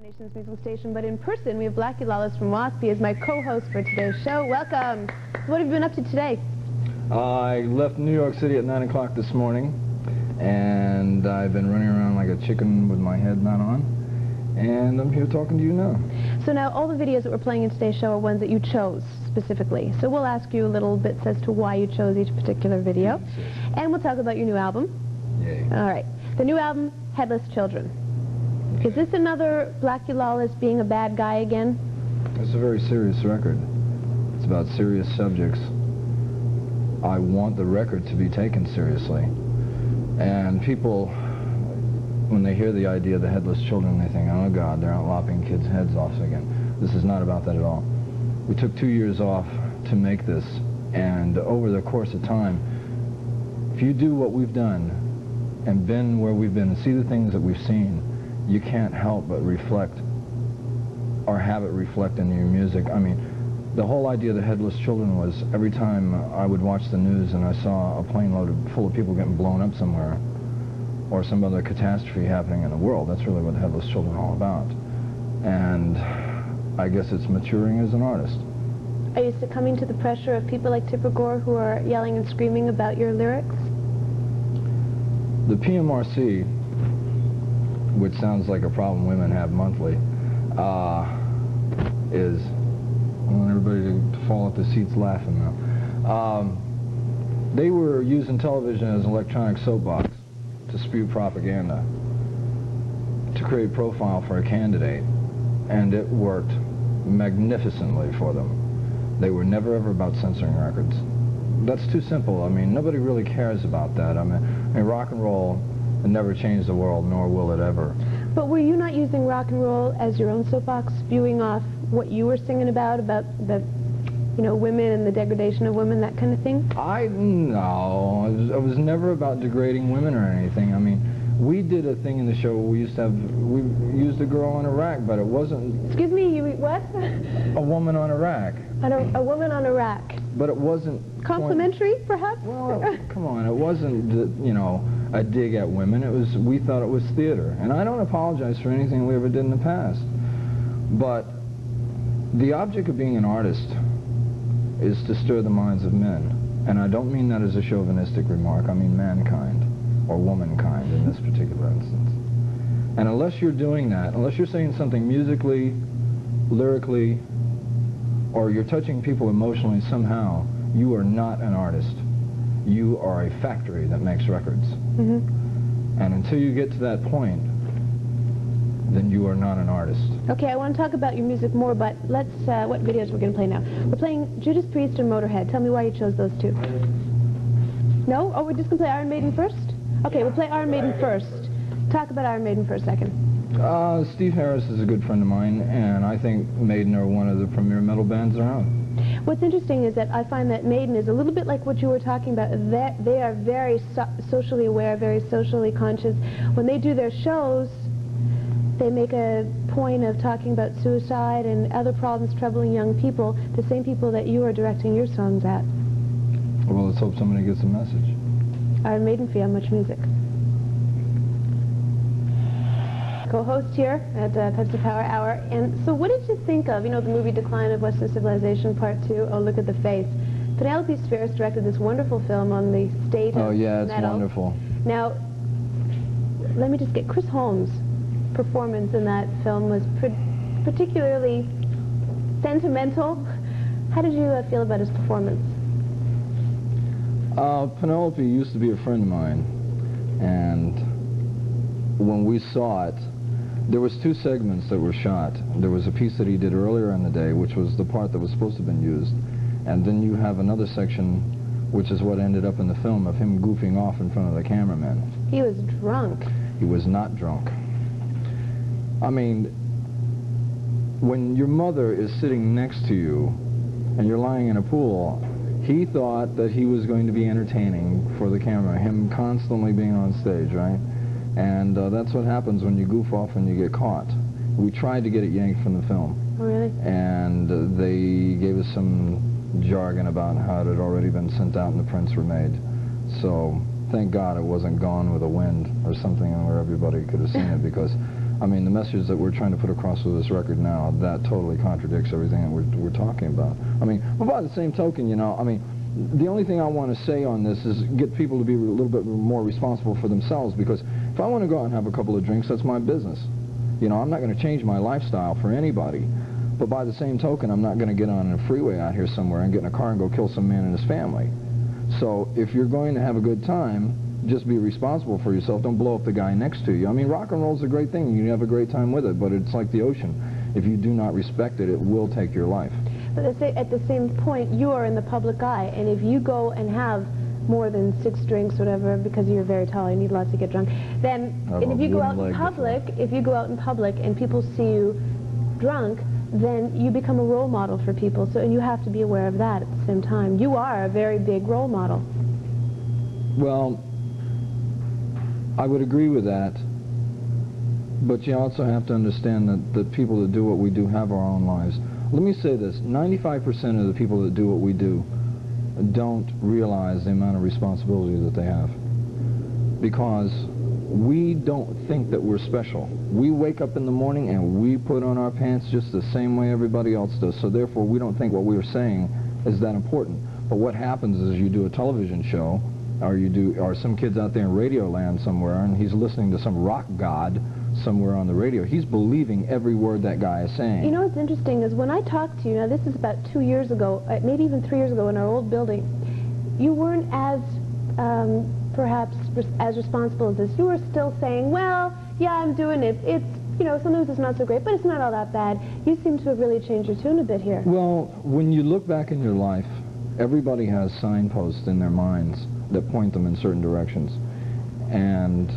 Nation's musical station, but in person we have Blackie Lawless from W.A.S.P as my co-host for today's show. Welcome. What have you been up to today? I left New York City at 9 o'clock this morning, and I've been running around like a chicken with my head not on, and I'm here talking to you now. So now all the videos that we're playing in today's show are ones that you chose specifically. So we'll ask you a little bit as to why you chose each particular video, and we'll talk about your new album. Yay. All right. The new album, Headless Children. Is this another Blackie Lawless being a bad guy again? It's a very serious record. It's about serious subjects. I want the record to be taken seriously. And people, when they hear the idea of the Headless Children, they think, oh God, they're out lopping kids' heads off again. This is not about that at all. We took 2 years off to make this, and over the course of time, if you do what we've done and been where we've been and see the things that we've seen, you can't help but reflect or have it reflect in your music. I mean, the whole idea of the Headless Children was every time I would watch the news and I saw a plane loaded full of people getting blown up somewhere or some other catastrophe happening in the world, that's really what the Headless Children are all about. And I guess it's maturing as an artist. Are you succumbing to the pressure of people like Tipper Gore who are yelling and screaming about your lyrics? The PMRC, which sounds like a problem women have monthly, is, I want everybody to fall at the seats laughing now. They were using television as an electronic soapbox to spew propaganda, to create profile for a candidate, and it worked magnificently for them. They were never ever about censoring records. That's too simple. I mean, nobody really cares about that. I mean rock and roll never changed the world, nor will it ever. But were you not using rock and roll as your own soapbox, spewing off what you were singing about the, you know, women and the degradation of women, that kind of thing? No, it was never about degrading women or anything. I mean, we did a thing in the show where we used a girl on a rack, but it wasn't... Excuse me, you what? A woman on a rack. A woman on a rack. But it wasn't... Complimentary, perhaps? Well, come on, it wasn't, you know, a dig at women. It was, we thought it was theater. And I don't apologize for anything we ever did in the past. But the object of being an artist is to stir the minds of men. And I don't mean that as a chauvinistic remark. I mean mankind, or womankind in this particular instance. And unless you're doing that, unless you're saying something musically, lyrically, or you're touching people emotionally somehow, you are not an artist. You are a factory that makes records. Mm-hmm. And until you get to that point, then you are not an artist. Okay, I want to talk about your music more, but let's, what videos we're going to play now. We're playing Judas Priest and Motorhead. Tell me why you chose those two. No? Oh, we're just going to play Iron Maiden first? Okay, we'll play Iron Maiden first. Talk about Iron Maiden for a second. Steve Harris is a good friend of mine, and I think Maiden are one of the premier metal bands around. What's interesting is that I find that Maiden is a little bit like what you were talking about. They are very socially aware, very socially conscious. When they do their shows, they make a point of talking about suicide and other problems troubling young people, the same people that you are directing your songs at. Well, let's hope somebody gets the message. Iron Maiden for How Much Music. Co-host here at Pepsi Power Hour. And so what did you think of, you know, the movie Decline of Western Civilization Part 2, Oh Look at the Face? Penelope Spheris directed this wonderful film on the state of yeah, it's metal. Wonderful. Now, let me just get Chris Holmes' performance in that film was particularly sentimental. How did you feel about his performance? Penelope used to be a friend of mine, and when we saw it, there was 2 segments that were shot. There was a piece that he did earlier in the day, which was the part that was supposed to have been used, and then you have another section, which is what ended up in the film, of him goofing off in front of the cameraman. He was drunk. He was not drunk. I mean, when your mother is sitting next to you and you're lying in a pool, he thought that he was going to be entertaining for the camera, him constantly being on stage, right? And that's what happens when you goof off and you get caught. We tried to get it yanked from the film. Oh, really? And they gave us some jargon about how it had already been sent out and the prints were made. So thank God it wasn't Gone with the Wind or something where everybody could have seen it, because I mean, the message that we're trying to put across with this record now, that totally contradicts everything that we're talking about. I mean, but by the same token, you know, I mean, the only thing I want to say on this is get people to be a little bit more responsible for themselves, because if I want to go out and have a couple of drinks, that's my business. You know, I'm not going to change my lifestyle for anybody. But by the same token, I'm not going to get on a freeway out here somewhere and get in a car and go kill some man and his family. So if you're going to have a good time, just be responsible for yourself. Don't blow up the guy next to you. I mean, rock and roll's a great thing. You have a great time with it, but it's like the ocean. If you do not respect it, it will take your life. But at the same point, you are in the public eye, and if you go and have more than 6 drinks, whatever, because you're very tall, you need lots to get drunk, then, and if you go out in public, and people see you drunk, then you become a role model for people. So, and you have to be aware of that at the same time. You are a very big role model. Well, I would agree with that, but you also have to understand that the people that do what we do have our own lives. Let me say this, 95% of the people that do what we do don't realize the amount of responsibility that they have, because we don't think that we're special. We wake up in the morning and we put on our pants just the same way everybody else does, so therefore we don't think what we are saying is that important. But what happens is you do a television show, or some kid's out there in radio land somewhere, and he's listening to some rock god somewhere on the radio. He's believing every word that guy is saying. You know what's interesting is when I talked to you, now this is about 2 years ago, maybe even 3 years ago in our old building, you weren't as, perhaps, as responsible as this. You were still saying, well, yeah, I'm doing it. It's, you know, sometimes it's not so great, but it's not all that bad. You seem to have really changed your tune a bit here. Well, when you look back in your life, everybody has signposts in their minds that point them in certain directions. And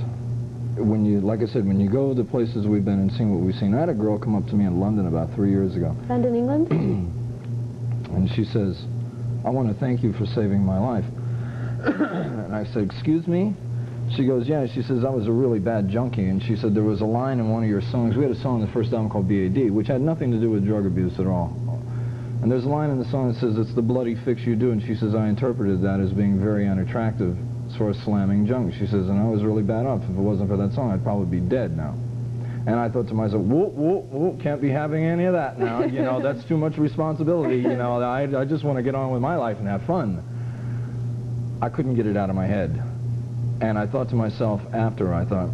when you, like I said, when you go to the places we've been and seen what we've seen, I had a girl come up to me in London about 3 years ago. London, England? And she says, I want to thank you for saving my life. And I said, excuse me? She goes, yeah. She says, I was a really bad junkie. And she said, there was a line in one of your songs. We had a song in the first album called B.A.D., which had nothing to do with drug abuse at all. And there's a line in the song that says, it's the bloody fix you do. And she says, I interpreted that as being very unattractive as far as slamming junk. She says, and I was really bad off. If it wasn't for that song, I'd probably be dead now. And I thought to myself, whoop, whoop, whoop, can't be having any of that now. You know, that's too much responsibility. You know, I just want to get on with my life and have fun. I couldn't get it out of my head. And I thought to myself after, I thought,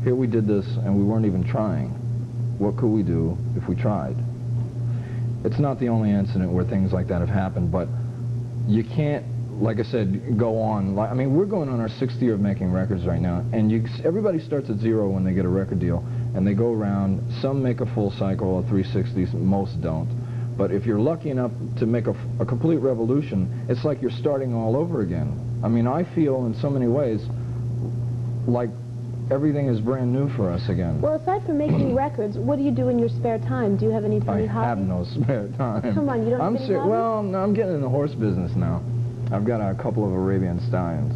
here we did this and we weren't even trying. What could we do if we tried? It's not the only incident where things like that have happened, but you can't, like I said, go on. I mean, we're going on our 6th year of making records right now, and everybody starts at 0 when they get a record deal, and they go around. Some make a full cycle of 360s, most don't. But if you're lucky enough to make a complete revolution, it's like you're starting all over again. I mean, I feel in so many ways like everything is brand new for us again. Well, aside from making records, what do you do in your spare time? Do you have any funny hobbies? I have no spare time. Come on, you don't have any hobbies? Well, no, I'm getting in the horse business now. I've got a couple of Arabian stallions.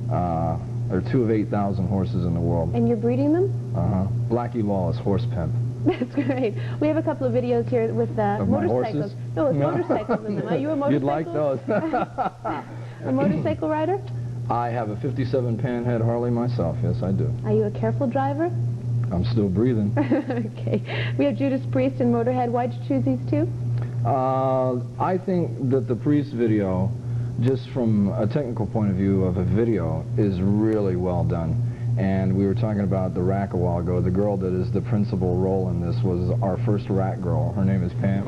There are 2 of 8,000 horses in the world. And you're breeding them? Uh-huh. Blackie Lawless, horse pimp. That's great. We have a couple of videos here with motorcycles. No, with motorcycles in them. Are you a motorcycle? You'd like those. A motorcycle rider? I have a 57 Panhead Harley myself. Yes, I do. Are you a careful driver? I'm still breathing. Okay. We have Judas Priest and Motorhead. Why'd you choose these two? I think that the Priest video, just from a technical point of view of a video, is really well done. And we were talking about the rack a while ago. The girl that is the principal role in this was our first rack girl. Her name is Pam.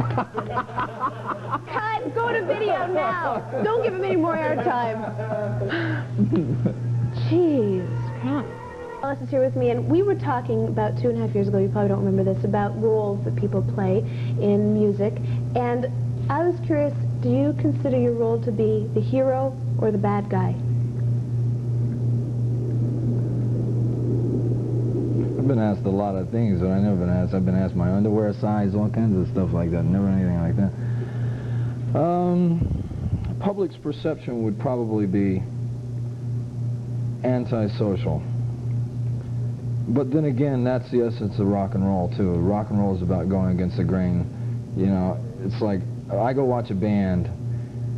Cut! Go to video now! Don't give him any more airtime. Jeez, crap. Ellis is here with me, and we were talking about 2.5 years ago, you probably don't remember this, about roles that people play in music. And I was curious, do you consider your role to be the hero or the bad guy? I've been asked a lot of things, but I've been asked my underwear size, all kinds of stuff like that, never anything like that. Public's perception would probably be antisocial. But then again, that's the essence of rock and roll, too. Rock and roll is about going against the grain. You know, it's like, I go watch a band,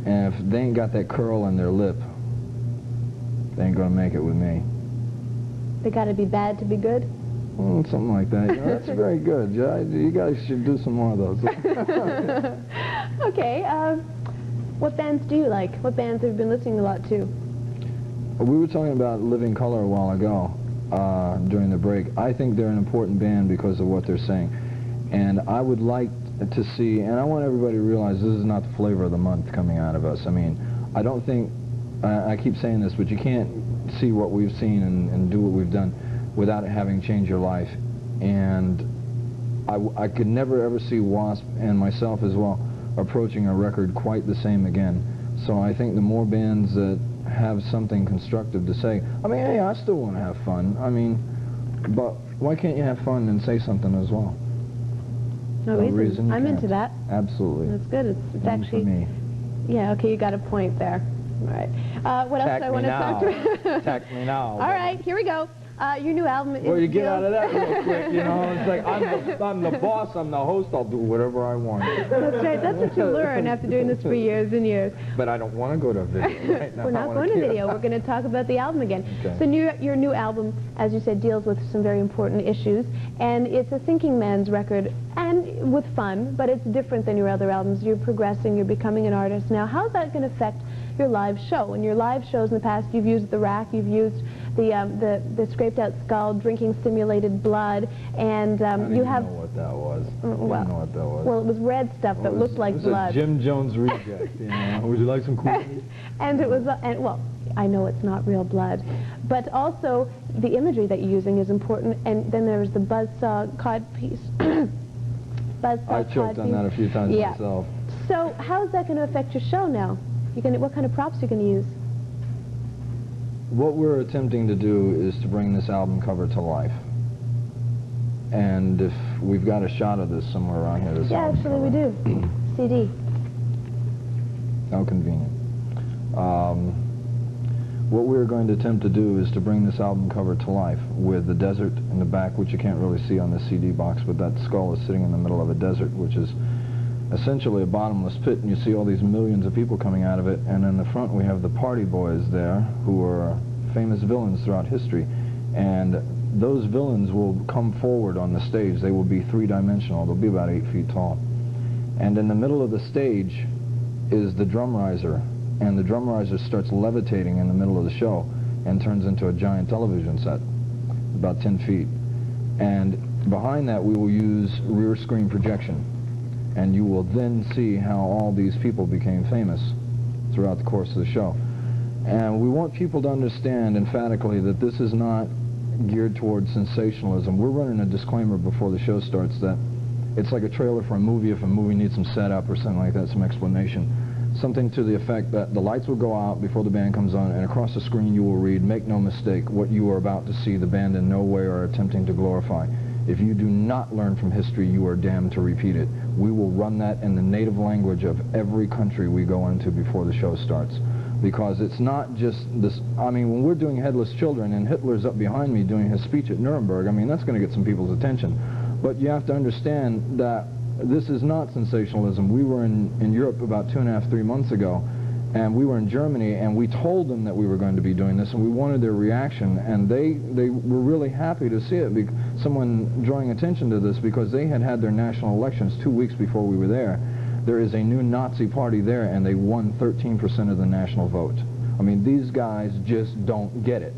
and if they ain't got that curl in their lip, they ain't gonna make it with me. They gotta be bad to be good? Something like that. You know, that's very good. Yeah, you guys should do some more of those. Okay. What bands do you like? What bands have you been listening a lot to? We were talking about Living Colour a while ago during the break. I think they're an important band because of what they're saying. And I would like to see, and I want everybody to realize this is not the flavor of the month coming out of us. I mean, I don't think, I keep saying this, but you can't see what we've seen and do what we've done without it having changed your life. And I could never ever see W.A.S.P. and myself as well approaching a record quite the same again. So I think the more bands that have something constructive to say, I mean, hey, I still want to have fun. I mean, but why can't you have fun and say something as well? No reason. I'm into that. Absolutely. That's good. It's actually... for me. Yeah, okay, you got a point there. All right. What else do I want to talk about? Attack me now. All right, here we go. Your new album is... Well, you get out of that real quick, you know. It's like, I'm the boss, I'm the host, I'll do whatever I want. That's right. That's what you learn after doing this for years and years. But I don't want to go to video right now. We're not going to video. We're going to talk about the album again. Okay. So your new album, as you said, deals with some very important issues. And it's a thinking man's record, and with fun, but it's different than your other albums. You're progressing, you're becoming an artist. Now, how's that going to affect your live show? In your live shows in the past, you've used the rack, you've used the scraped out skull, drinking simulated blood, and you have... I don't know what that was. Well, I don't know what that was. Well, it was red stuff that looked like blood. It was a Jim Jones reject, you know. Would you like some cool? And it was, well, I know it's not real blood, but also the imagery that you're using is important, and then there was the buzzsaw codpiece. I choked on that a few times myself. So how is that going to affect your show now? What kind of props are you going to use? What we're attempting to do is to bring this album cover to life. And if we've got a shot of this somewhere around here, this album actually we do. CD. How convenient. What we're going to attempt to do is to bring this album cover to life with the desert in the back, which you can't really see on the CD box, but that skull is sitting in the middle of a desert, which is essentially a bottomless pit, and you see all these millions of people coming out of it. And in the front we have the party boys there, who are famous villains throughout history, and those villains will come forward on the stage. They will be three-dimensional. They'll be about 8 feet tall. And in the middle of the stage is the drum riser, and the drum riser starts levitating in the middle of the show and turns into a giant television set, about 10 feet. And behind that we will use rear screen projection. And you will then see how all these people became famous throughout the course of the show. And we want people to understand emphatically that this is not geared towards sensationalism. We're running a disclaimer before the show starts that it's like a trailer for a movie if a movie needs some setup or something like that, some explanation. Something to the effect that the lights will go out before the band comes on, and across the screen you will read, "Make no mistake, what you are about to see, the band in no way are attempting to glorify. If you do not learn from history, you are damned to repeat it." We will run that in the native language of every country we go into before the show starts. Because it's not just this, I mean, when we're doing Headless Children and Hitler's up behind me doing his speech at Nuremberg, I mean, that's going to get some people's attention. But you have to understand that this is not sensationalism. We were in Europe about 2.5, 3 months ago, and we were in Germany, and we told them that we were going to be doing this, and we wanted their reaction, and they were really happy to see it, someone drawing attention to this, because they had had their national elections 2 weeks before we were there. There is a new Nazi party there, and they won 13% of the national vote. I mean, these guys just don't get it.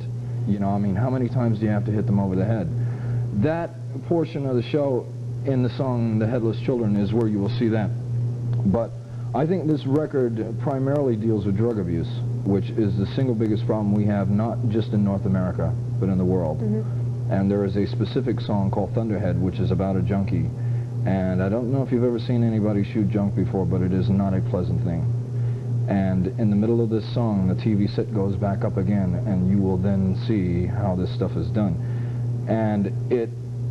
You know, I mean, how many times do you have to hit them over the head? That portion of the show in the song The Headless Children is where you will see that. But I think this record primarily deals with drug abuse, which is the single biggest problem we have, not just in North America, but in the world. Mm-hmm. And there is a specific song called Thunderhead, which is about a junkie. And I don't know if you've ever seen anybody shoot junk before, but it is not a pleasant thing. And in the middle of this song, the TV set goes back up again, and you will then see how this stuff is done. And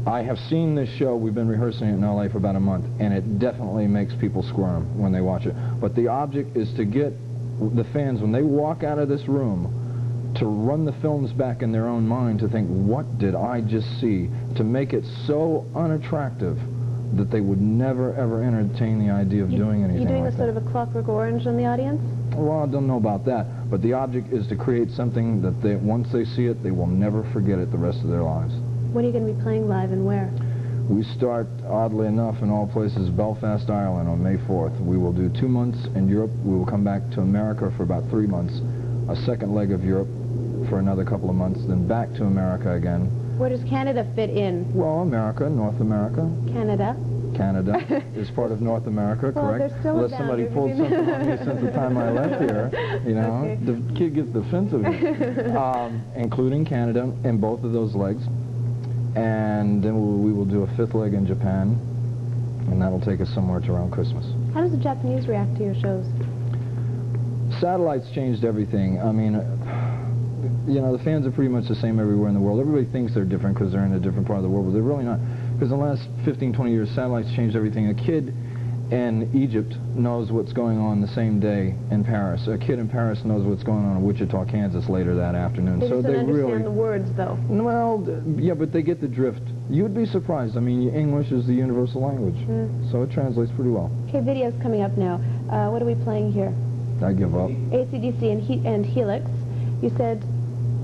I have seen this show, we've been rehearsing it in LA for about a month, and it definitely makes people squirm when they watch it. But the object is to get the fans, when they walk out of this room, to run the films back in their own mind, to think, what did I just see? To make it so unattractive that they would never, ever entertain the idea of doing anything. You're doing like a sort of a Clockwork Orange on the audience? Well, I don't know about that, but the object is to create something that once they see it, they will never forget it the rest of their lives. When are you going to be playing live and where? We start, oddly enough, in all places, Belfast, Ireland on May 4th. We will do 2 months in Europe. We will come back to America for about 3 months, a second leg of Europe for another couple of months, then back to America again. Where does Canada fit in? Well, America, North America. Canada is part of North America, well, correct? There's still Unless somebody pulled something on me since the time I left here, you know, okay. The kid gets defensive here. Including Canada in both of those legs. And then we will do a 5th leg in Japan, and that'll take us somewhere to around Christmas. How does the Japanese react to your shows? Satellites changed everything. I mean, you know, the fans are pretty much the same everywhere in the world. Everybody thinks they're different because they're in a different part of the world, but they're really not. Because in the last 15, 20 years, satellites changed everything. A kid in Egypt knows what's going on the same day in Paris. A kid in Paris knows what's going on in Wichita, Kansas later that afternoon. They so just they don't really understand the words, though. Well, yeah, but they get the drift. You'd be surprised. I mean, English is the universal language, so it translates pretty well. Okay, video's coming up now. What are we playing here? I give up. AC/DC and Helix. You said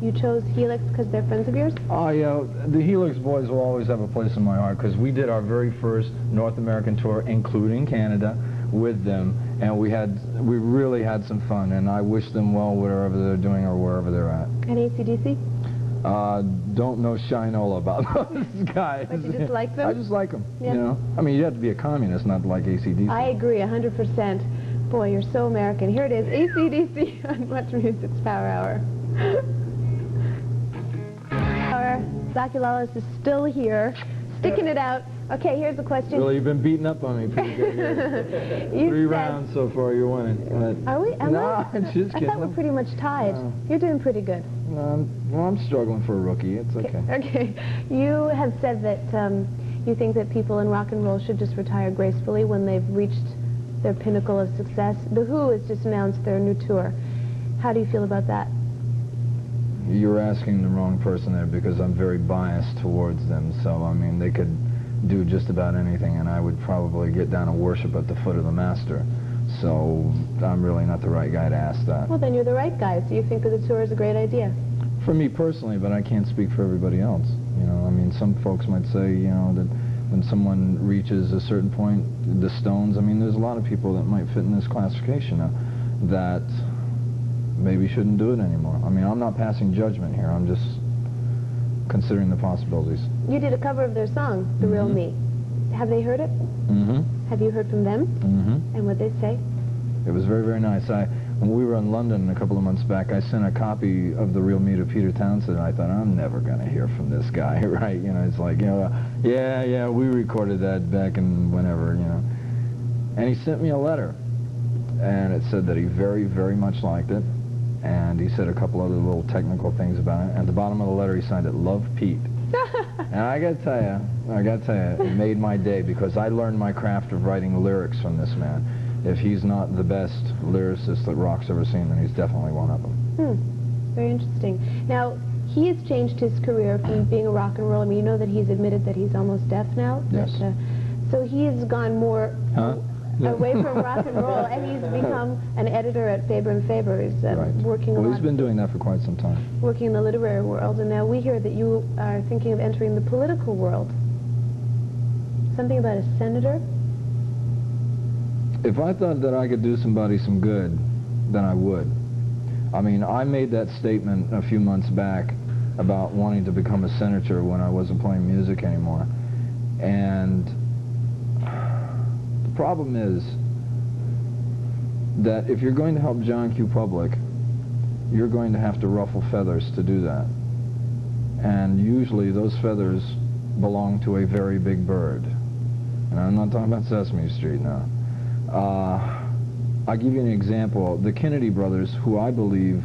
you chose Helix because they're friends of yours? Oh, yeah, the Helix boys will always have a place in my heart because we did our very first North American tour, including Canada, with them, and we really had some fun, and I wish them well wherever they're doing or wherever they're at. And AC/DC? Don't know shinola about those guys. But you just like them? I just like them, yeah. You know? I mean, you have to be a communist not to like AC/DC. I agree, 100%. Boy, you're so American. Here it is, AC/DC on Much Music's Power Hour. Blackie Lawless is still here, sticking it out. Okay, here's the question. Really, you've been beating up on me pretty good here. 3 rounds so far, you're winning. Are we? No, I'm just kidding. I thought we're pretty much tied. You're doing pretty good. No, I'm struggling for a rookie. It's okay. Okay. You have said that you think that people in rock and roll should just retire gracefully when they've reached their pinnacle of success. The Who has just announced their new tour. How do you feel about that? You're asking the wrong person there because I'm very biased towards them. So, I mean, they could do just about anything, and I would probably get down and worship at the foot of the master. So, I'm really not the right guy to ask that. Well, then you're the right guy. So you think that the tour is a great idea? For me personally, but I can't speak for everybody else. You know, I mean, some folks might say, you know, that when someone reaches a certain point, the Stones, I mean, there's a lot of people that might fit in this classification that maybe shouldn't do it anymore. I mean, I'm not passing judgment here. I'm just considering the possibilities. You did a cover of their song, The Real Me. Have they heard it? Have you heard from them? And what'd they say? It was very, very nice. When we were in London a couple of months back, I sent a copy of The Real Me to Peter Townsend, and I thought, I'm never going to hear from this guy, right? You know, it's like, you know, yeah, we recorded that back in whenever, you know. And he sent me a letter, and it said that he very, very much liked it. And he said a couple other little technical things about it. At the bottom of the letter, he signed it, Love, Pete. And I got to tell you, it made my day because I learned my craft of writing lyrics from this man. If he's not the best lyricist that rock's ever seen, then he's definitely one of them. Very interesting. Now, he has changed his career from being a rock and roll. I mean, you know that he's admitted that he's almost deaf now? Yes. But, so he has gone more away from rock and roll, and he's become an editor at Faber and Faber. He's working a lot. Well, he's been doing that for quite some time. Working in the literary world, and now we hear that you are thinking of entering the political world. Something about a senator? If I thought that I could do somebody some good, then I would. I mean, I made that statement a few months back about wanting to become a senator when I wasn't playing music anymore. And the problem is that if you're going to help John Q. Public, you're going to have to ruffle feathers to do that. And usually those feathers belong to a very big bird. And I'm not talking about Sesame Street now. I'll give you an example. The Kennedy brothers, who I believe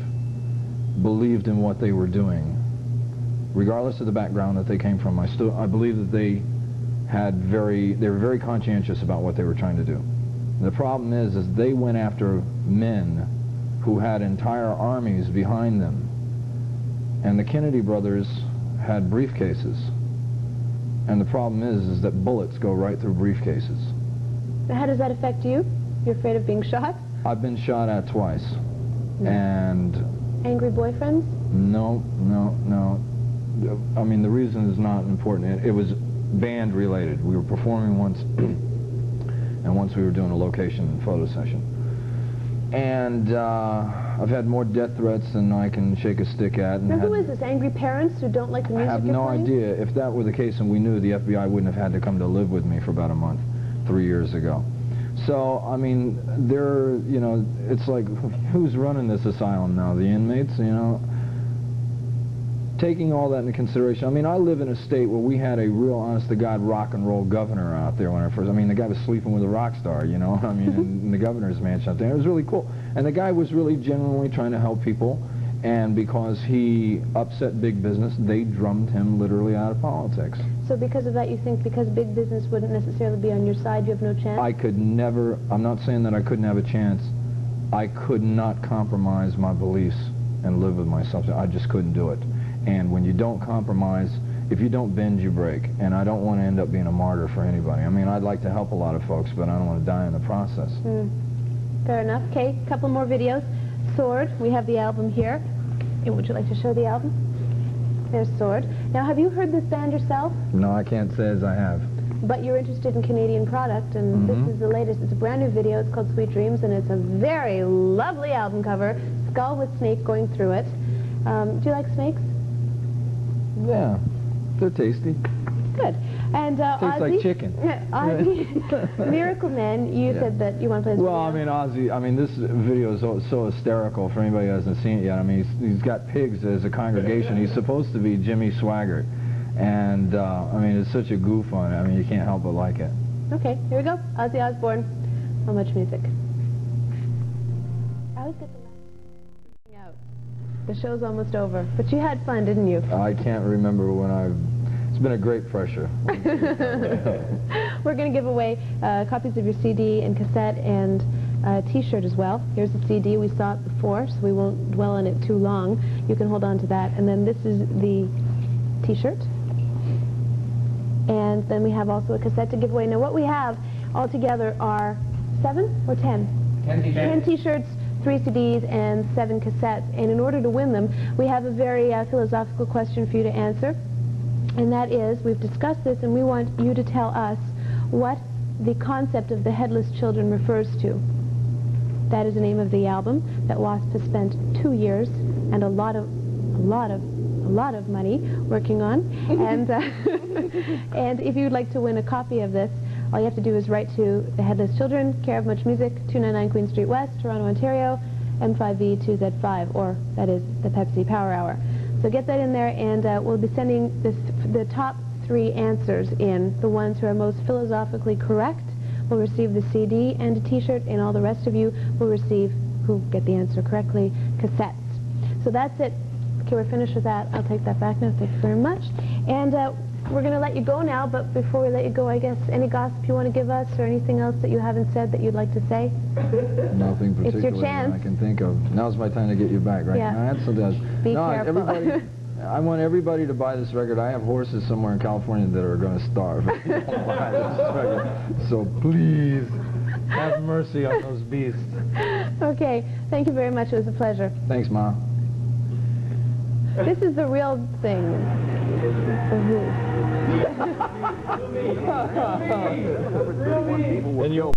believed in what they were doing, regardless of the background that they came from, I believe that they were very conscientious about what they were trying to do. The problem is they went after men who had entire armies behind them. And the Kennedy brothers had briefcases. And the problem is that bullets go right through briefcases. How does that affect you? You're afraid of being shot? I've been shot at twice. And angry boyfriends? No. I mean, the reason is not important. It was band related. We were performing once, and once we were doing a location photo session. And I've had more death threats than I can shake a stick at. And now, who is this? Angry parents who don't like the music I have you're no playing? idea. If that were the case and we knew, the FBI wouldn't have had to come to live with me for about a month, 3 years ago. So, I mean, you know, it's like, who's running this asylum now? The inmates, you know? Taking all that into consideration, I mean, I live in a state where we had a real, honest-to-God, rock and roll governor out there when I first, I mean, the guy was sleeping with a rock star, you know, I mean, in the governor's mansion out there. It was really cool. And the guy was really genuinely trying to help people, and because he upset big business, they drummed him literally out of politics. So because of that, you think because big business wouldn't necessarily be on your side, you have no chance? I could never, I'm not saying that I couldn't have a chance. I could not compromise my beliefs and live with myself. I just couldn't do it. And when you don't compromise, if you don't bend, you break. And I don't want to end up being a martyr for anybody. I mean, I'd like to help a lot of folks, but I don't want to die in the process. Fair enough. Okay, a couple more videos. Sword, we have the album here. And would you like to show the album? There's Sword. Now, have you heard this band yourself? No, I can't say as I have. But you're interested in Canadian product, and this is the latest. It's a brand new video. It's called Sweet Dreams, and it's a very lovely album cover. Skull with snake going through it. Do you like snakes? Yeah, they're tasty. Good. And Tastes Ozzy, like chicken. Ozzy, Miracle Man, you said that you want to play this Well, I video. mean, Ozzy, I mean, this video is so hysterical for anybody who hasn't seen it yet. I mean, he's got pigs as a congregation. He's supposed to be Jimmy Swaggart. And, I mean, it's such a goof on it. I mean, you can't help but like it. Okay, here we go. Ozzy Osbourne. How much music? I always get the out. The show's almost over. But you had fun, didn't you? I can't remember when it's been a great pressure. We're going to give away copies of your CD and cassette and T-shirt as well. Here's the CD. We saw it before, so we won't dwell on it too long. You can hold on to that. And then this is the T-shirt. And then we have also a cassette to give away. Now, what we have altogether are 7 or 10? 10 T-shirts, 3 CDs, and 7 cassettes. And in order to win them, we have a very philosophical question for you to answer. And that is, we've discussed this, and we want you to tell us what the concept of the Headless Children refers to. That is the name of the album that W.A.S.P has spent 2 years and a lot of money working on. And and if you'd like to win a copy of this, all you have to do is write to the Headless Children, care of Much Music, 299 Queen Street West, Toronto, Ontario, M5V2Z5, or that is the Pepsi Power Hour. So get that in there, and we'll be sending the top 3 answers in. The ones who are most philosophically correct will receive the CD and a T-shirt, and all the rest of you will receive, who get the answer correctly, cassettes. So that's it. Okay, we're finished with that. I'll take that back now. Thank you very much. And we're going to let you go now, but before we let you go, I guess, any gossip you want to give us or anything else that you haven't said that you'd like to say? Nothing particular It's your chance. that I can think of. Now's my time to get you back, right? Yeah. No, that's something else. Be no, careful. everybody, I want everybody to buy this record. I have horses somewhere in California that are going to starve if they don't buy this record. So please, have mercy on those beasts. Okay, thank you very much. It was a pleasure. Thanks, Ma. This is the real thing. And you